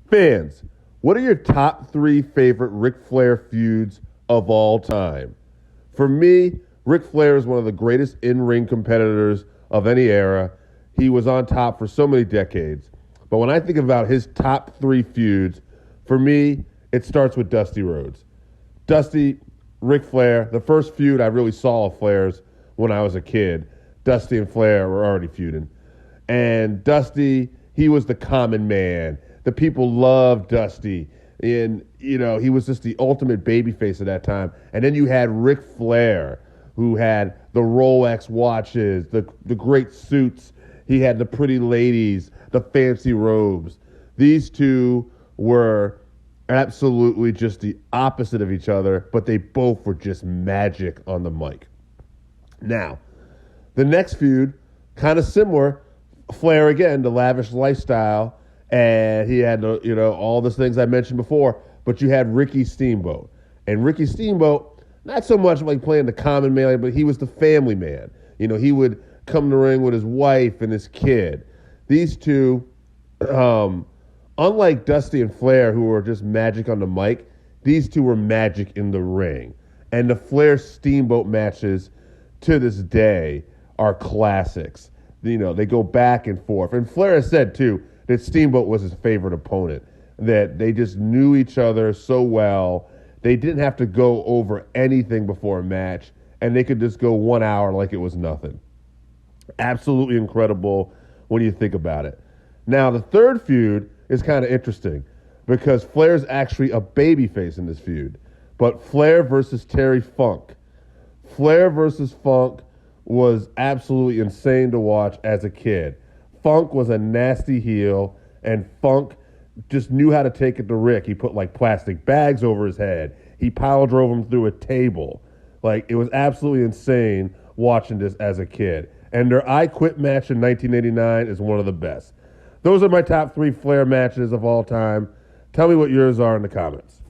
Fans, what are your top three favorite Ric Flair feuds of all time? For me, Ric Flair is one of the greatest in-ring competitors of any era. He was on top for so many decades. But when I think about his top three feuds, for me, it starts with Dusty Rhodes. Dusty, Ric Flair, the first feud I really saw of Flair's when I was a kid. Dusty and Flair were already feuding. And Dusty, he was the common man. The people loved Dusty. And, he was just the ultimate babyface at that time. And then you had Ric Flair, who had the Rolex watches, the great suits. He had the pretty ladies, the fancy robes. These two were absolutely just the opposite of each other, but they both were just magic on the mic. Now, the next feud, kind of similar. Flair again, the lavish lifestyle, and he had all the things I mentioned before. But you had Ricky Steamboat, and Ricky Steamboat, not so much like playing the common man, but he was the family man. He would come to the ring with his wife and his kid. These two, unlike Dusty and Flair, who were just magic on the mic, these two were magic in the ring. And the Flair Steamboat matches to this day are classics. They go back and forth. And Flair has said, too, that Steamboat was his favorite opponent, that they just knew each other so well. They didn't have to go over anything before a match, and they could just go 1 hour like it was nothing. Absolutely incredible when you think about it. Now, the third feud is kind of interesting because Flair's actually a babyface in this feud. But Flair versus Terry Funk. Flair versus Funk was absolutely insane to watch as a kid. Funk was a nasty heel, and Funk just knew how to take it to Rick. He put plastic bags over his head. He pile drove him through a table. It was absolutely insane watching this as a kid. And their I Quit match in 1989 is one of the best. Those are my top three Flair matches of all time. Tell me what yours are in the comments.